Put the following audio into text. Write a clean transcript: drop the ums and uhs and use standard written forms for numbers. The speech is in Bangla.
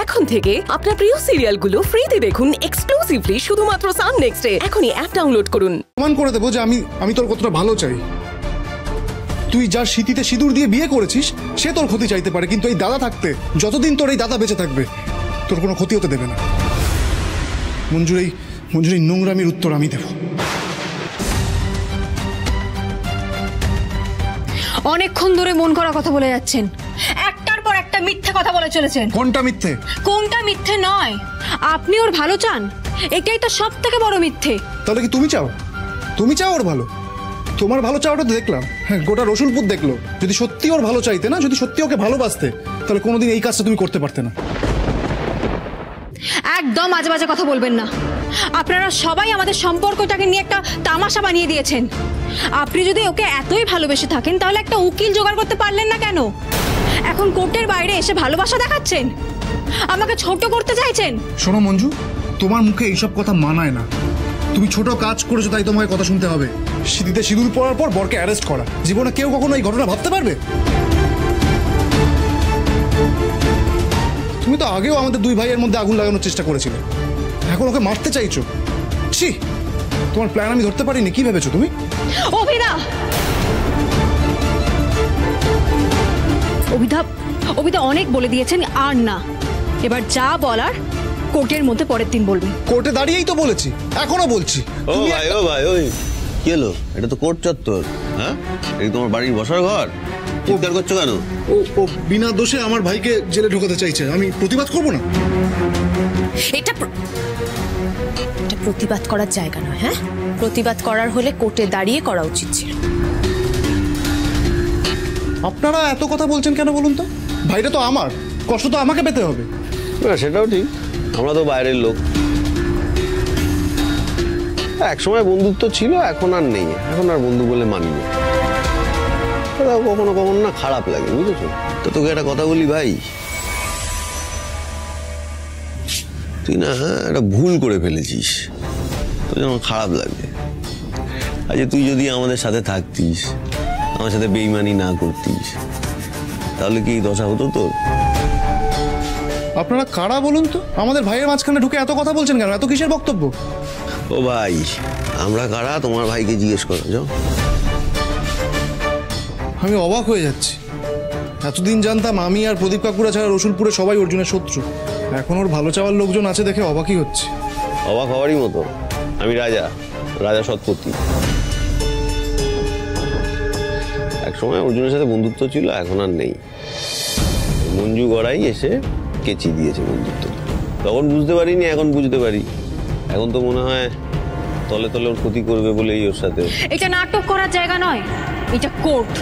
এখন থেকে আপনার প্রিয় সিরিয়ালগুলো ফ্রিতে দেখুন এক্সক্লুসিভলি শুধুমাত্র সান নেক্সটে। এখনই অ্যাপ ডাউনলোড করুন। প্রমাণ করে দেবো যে আমি তোর কতটা ভালো চাই। তুই যার স্মৃতিতে সিঁদুর দিয়ে বিয়ে করেছিস সে তোর ক্ষতি চাইতে পারে, কিন্তু এই দাদা থাকতে যতদিন তোর এই দাদা বেঁচে থাকবে তোর কোনো ক্ষতি হতে দেবে না। মঞ্জুর এই নোংরামির উত্তর আমি দেব। অনেকক্ষণ ধরে মন করা কথা বলে যাচ্ছেন, একটার পর একটা মিথ্যে কথা বলে চলেছেন। কোনটা মিথ্যে? কোনটা মিথ্যে নয়, আপনি ওর ভালো চান, এটাই তো সব থেকে বড় মিথ্যে। তাহলে কি তুমি চাও ওর ভালো? তোমার ভালো চাওয়াটা তো দেখলাম, হ্যাঁ, গোটা রসুলপুর দেখলো। যদি সত্যি ওর ভালো চাইতে না, যদি সত্যি ওকে ভালোবাসতে, তাহলে কোনোদিন এই কাজটা তুমি করতে পারতে না। একদম আজে বাজে কথা বলবেন না। আপনারা সবাই আমাদের সম্পর্কটাকে নিয়ে একটা তামাশা বানিয়ে দিয়েছেন। আপনি যদি ওকে এতই ভালোবেসে থাকেন তাহলে একটা উকিল জোগাড় করতে পারলেন না কেন? এখন কোর্টের বাইরে এসে ভালোবাসা দেখাচ্ছেন, আমাকে ছোট করতে চাইছেন। শোনো মঞ্জু, তোমার মুখে এইসব কথা মানায় না। তুমি ছোট কাজ করেছো তাই তোমাকে কথা শুনতে হবে। স্মৃতিতে সিঁদুর পরার পর বরকে অ্যারেস্ট করা, জীবনে কেউ কখনো এই ঘটনা ভাবতে পারবে? তুমি তো আগেও আমাদের দুই ভাইয়ের মধ্যে আগুন লাগানোর চেষ্টা করেছিলে, এখন ওকে মারতে চাইছো। ছি, তোমার প্ল্যান আমি ধরতে পারিনি। কি ভেবেছো তুমি? অভিধা অনেক বলে দিয়েছেন, আর না। এবার যা বলার কোর্টের মধ্যে পরের দিন বলবেন। কোর্টে দাঁড়িয়েই তো বলেছি, এখনো বলছি। ও ভাই ওই কি হলো? এটা তো কোর্ট চত্বর। হ্যাঁ, এই তোমার বাড়ির বসার ঘর। চিৎকার করছো কেন? ও বিনা দোষে আমার ভাইকে জেলে ঢোকাতে চাইছে, আমি প্রতিবাদ করব না? এটা প্রতিবাদ করার জায়গা নয়। হ্যাঁ, প্রতিবাদ করার হলে কোর্টে দাঁড়িয়ে করা উচিত ছিল। আপনারা এত কথা বলছেন কেন বলুন তো? ভাইটা তো আমার, কষ্ট তো আমাকে পেতে হবে। না সেটাও ঠিক, আমরা তো বাইরের লোক। একসময় বন্ধুত্ব ছিল, এখন আর নেই। এখন আর বন্ধু বলে মানি না। কখনো কখনো না খারাপ লাগে, বুঝেছো? তো তোকে একটা কথা বলি ভাই, তুই না একটা ভুল করে ফেলেছিস, তো যেন খারাপ লাগে। আজ তুই যদি আমাদের সাথে থাকতিস, আমার সাথে বেইমানি না করতিস, তাহলে কি দশা হতো তোর? আপনারা কারা বলুন তো? আমাদের ভাইয়ের মাঝখানে ঢুকে এত কথা বলছেন কেন? এত কিসের বক্তব্য? ও ভাই, আমরা কারা তোমার ভাইকে জিজ্ঞেস করো যাও। আমি অবাক হয়ে যাচ্ছি। এতদিন জানতাম আমি আর প্রদীপ কাকুরা ছাড়া রসুলপুরে সবাই অর্জুনের শত্রু। এখন ওর ভালো চাওয়ার লোকজন আছে দেখে অবাকই হচ্ছে। অবাক হওয়ারই মতো। আমি রাজা সৎপতি। একসময় অর্জুনের সাথে বন্ধুত্ব ছিল, এখন আর নেই। মঞ্জু গড়াই এসে কেচি দিয়েছে বন্ধুত্ব। তখন বুঝতে পারিনি, এখন বুঝতে পারি। এখন তো মনে হয় তলে তলে ওর ক্ষতি করবে বলেই ওর সাথে। এটা নাটক করার জায়গা নয়, এটা কোর্ট।